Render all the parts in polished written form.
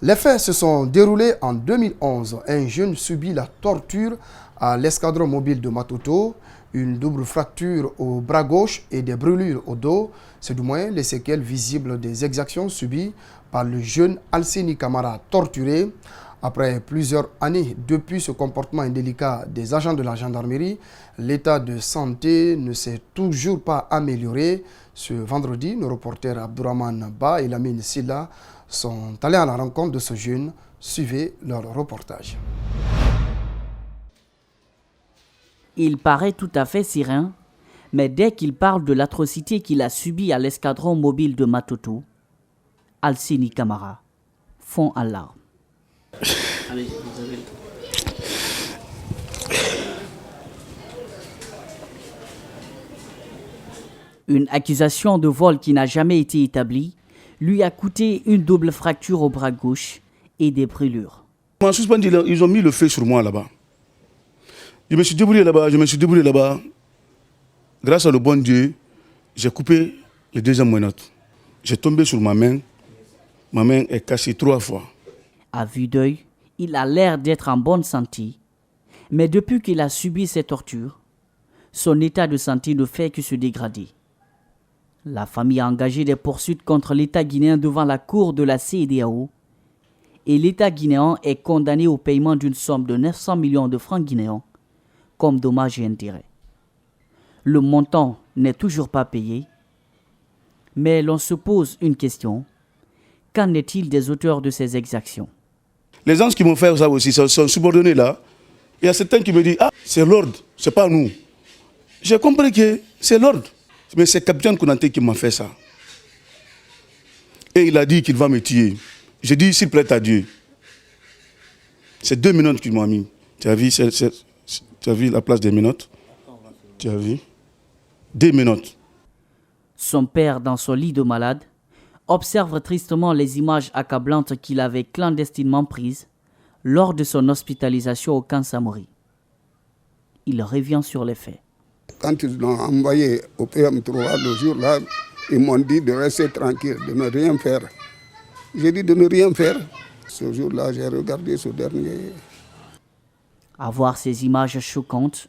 Les faits se sont déroulés en 2011. Un jeune subit la torture à l'escadron mobile de Matoto, une double fracture au bras gauche et des brûlures au dos. C'est du moins les séquelles visibles des exactions subies par le jeune Alseni Camara torturé. Après plusieurs années depuis ce comportement indélicat des agents de la gendarmerie, l'état de santé ne s'est toujours pas amélioré. Ce vendredi, nos reporters Abdourahmane Ba et Lamine Silla sont allés à la rencontre de ce jeune. Suivez leur reportage. Il paraît tout à fait serein, mais dès qu'il parle de l'atrocité qu'il a subie à l'escadron mobile de Matoto, Alseni Camara fond en larmes. Allez, vous avez le temps. Une accusation de vol qui n'a jamais été établie lui a coûté une double fracture au bras gauche et des brûlures. Ils ont mis le feu sur moi là-bas. Je me suis débrouillé là-bas. Grâce à le bon Dieu, j'ai coupé le deuxième menotte. J'ai tombé sur ma main. Ma main est cassée 3 fois. À vue d'œil, il a l'air d'être en bonne santé. Mais depuis qu'il a subi ces tortures, son état de santé ne fait que se dégrader. La famille a engagé des poursuites contre l'État guinéen devant la cour de la CEDEAO et l'État guinéen est condamné au paiement d'une somme de 900 millions de francs guinéens comme dommages et intérêts. Le montant n'est toujours pas payé, mais l'on se pose une question. Qu'en est-il des auteurs de ces exactions? Les gens qui m'ont fait ça aussi sont subordonnés là. Il y a certains qui me disent « Ah, c'est l'ordre, c'est pas nous ». J'ai compris que c'est l'ordre. Mais c'est Capitaine Konaté qui m'a fait ça. Et il a dit qu'il va me tuer. J'ai dit, s'il plaît à Dieu. C'est 2 minutes qu'il m'a mis. Tu as vu la place des minutes? Tu as vu? 2 minutes. Son père, dans son lit de malade, observe tristement les images accablantes qu'il avait clandestinement prises lors de son hospitalisation au camp Samori. Il revient sur les faits. Quand ils l'ont envoyé au PM3 le jour-là, ils m'ont dit de rester tranquille, de ne rien faire. J'ai dit de ne rien faire. Ce jour-là, j'ai regardé ce dernier. À voir ces images choquantes,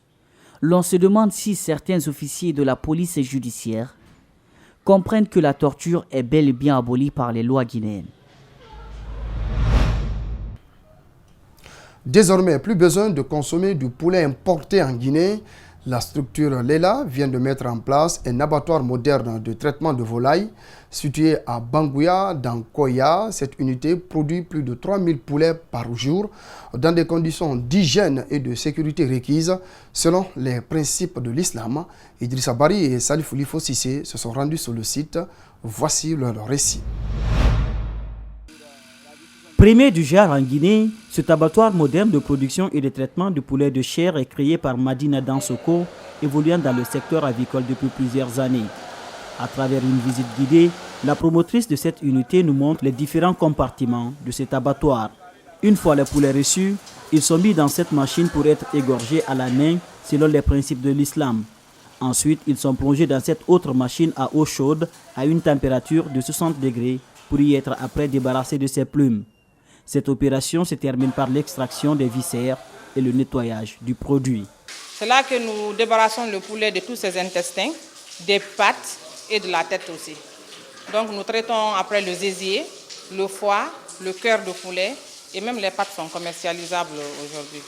l'on se demande si certains officiers de la police judiciaire comprennent que la torture est bel et bien abolie par les lois guinéennes. Désormais, plus besoin de consommer du poulet importé en Guinée. La structure Lela vient de mettre en place un abattoir moderne de traitement de volailles situé à Bangouya, dans Koya. Cette unité produit plus de 3000 poulets par jour dans des conditions d'hygiène et de sécurité requises selon les principes de l'islam. Idrissa Bari et Salif Lifo Sissé se sont rendus sur le site. Voici leur récit. Premier du genre en Guinée, cet abattoir moderne de production et de traitement de poulet de chair est créé par Madina Dansoko, évoluant dans le secteur avicole depuis plusieurs années. À travers une visite guidée, la promotrice de cette unité nous montre les différents compartiments de cet abattoir. Une fois les poulets reçus, ils sont mis dans cette machine pour être égorgés à la main selon les principes de l'islam. Ensuite, ils sont plongés dans cette autre machine à eau chaude à une température de 60 degrés pour y être après débarrassés de ses plumes. Cette opération se termine par l'extraction des viscères et le nettoyage du produit. C'est là que nous débarrassons le poulet de tous ses intestins, des pattes et de la tête aussi. Donc nous traitons après le zézier, le foie, le cœur de poulet et même les pattes sont commercialisables aujourd'hui.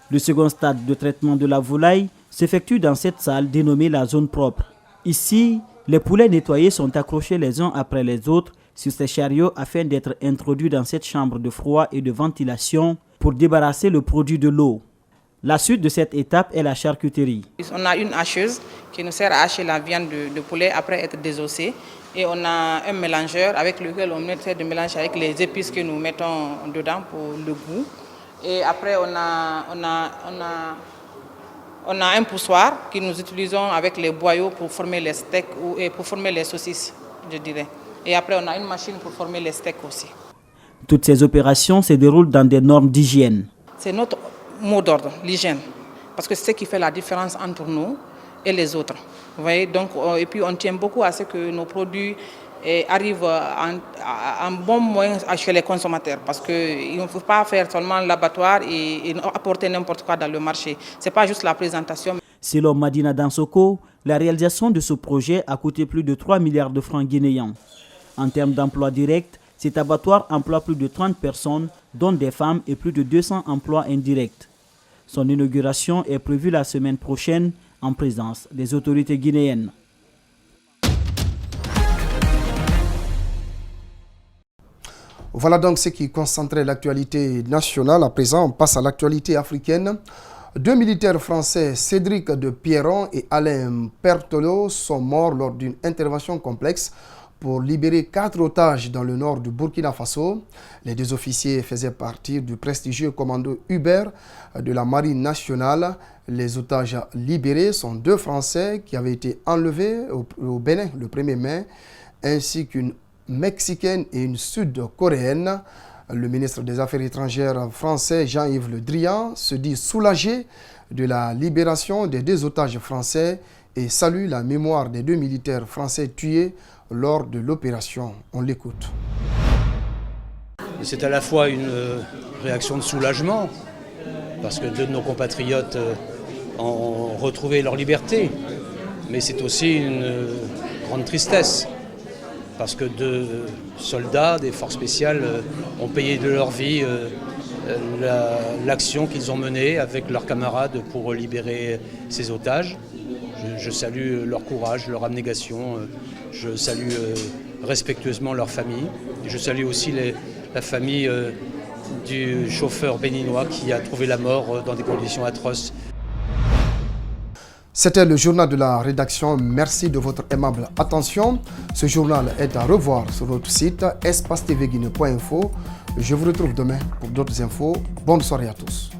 Le second stade de traitement de la volaille s'effectue dans cette salle dénommée la zone propre. Ici, les poulets nettoyés sont accrochés les uns après les autres sur ces chariots afin d'être introduits dans cette chambre de froid et de ventilation pour débarrasser le produit de l'eau. La suite de cette étape est la charcuterie. On a une hacheuse qui nous sert à hacher la viande de poulet après être désossée. Et on a un mélangeur avec lequel on essaie de mélanger avec les épices que nous mettons dedans pour le goût. Et après on a un poussoir que nous utilisons avec les boyaux pour former les steaks et pour former les saucisses, je dirais. Et après, on a une machine pour former les steaks aussi. Toutes ces opérations se déroulent dans des normes d'hygiène. C'est notre mot d'ordre, l'hygiène. Parce que c'est ce qui fait la différence entre nous et les autres. Vous voyez, donc, et puis on tient beaucoup à ce que nos produits et arrive en bon moyen chez les consommateurs, parce qu'il ne faut pas faire seulement l'abattoir et apporter n'importe quoi dans le marché. Ce n'est pas juste la présentation. Selon Madina Dansoko, la réalisation de ce projet a coûté plus de 3 milliards de francs guinéens. En termes d'emplois directs, cet abattoir emploie plus de 30 personnes, dont des femmes, et plus de 200 emplois indirects. Son inauguration est prévue la semaine prochaine en présence des autorités guinéennes. Voilà donc ce qui concentrait l'actualité nationale. À présent, on passe à l'actualité africaine. 2 militaires français, Cédric de Pierron et Alain Pertolo, sont morts lors d'une intervention complexe pour libérer 4 otages dans le nord du Burkina Faso. Les 2 officiers faisaient partie du prestigieux commando Hubert de la Marine nationale. Les otages libérés sont 2 Français qui avaient été enlevés au Bénin le 1er mai, ainsi qu'une Mexicaine et une Sud-Coréenne. Le ministre des Affaires étrangères français Jean-Yves Le Drian se dit soulagé de la libération des 2 otages français et salue la mémoire des 2 militaires français tués lors de l'opération. On l'écoute. C'est à la fois une réaction de soulagement, parce que 2 de nos compatriotes ont retrouvé leur liberté, mais c'est aussi une grande tristesse, parce que 2 soldats des forces spéciales ont payé de leur vie l'action qu'ils ont menée avec leurs camarades pour libérer ces otages. Je salue leur courage, leur abnégation, je salue respectueusement leur famille. Je salue aussi la famille du chauffeur béninois qui a trouvé la mort dans des conditions atroces. C'était le journal de la rédaction. Merci de votre aimable attention. Ce journal est à revoir sur notre site espacetvguinée.info. Je vous retrouve demain pour d'autres infos. Bonne soirée à tous.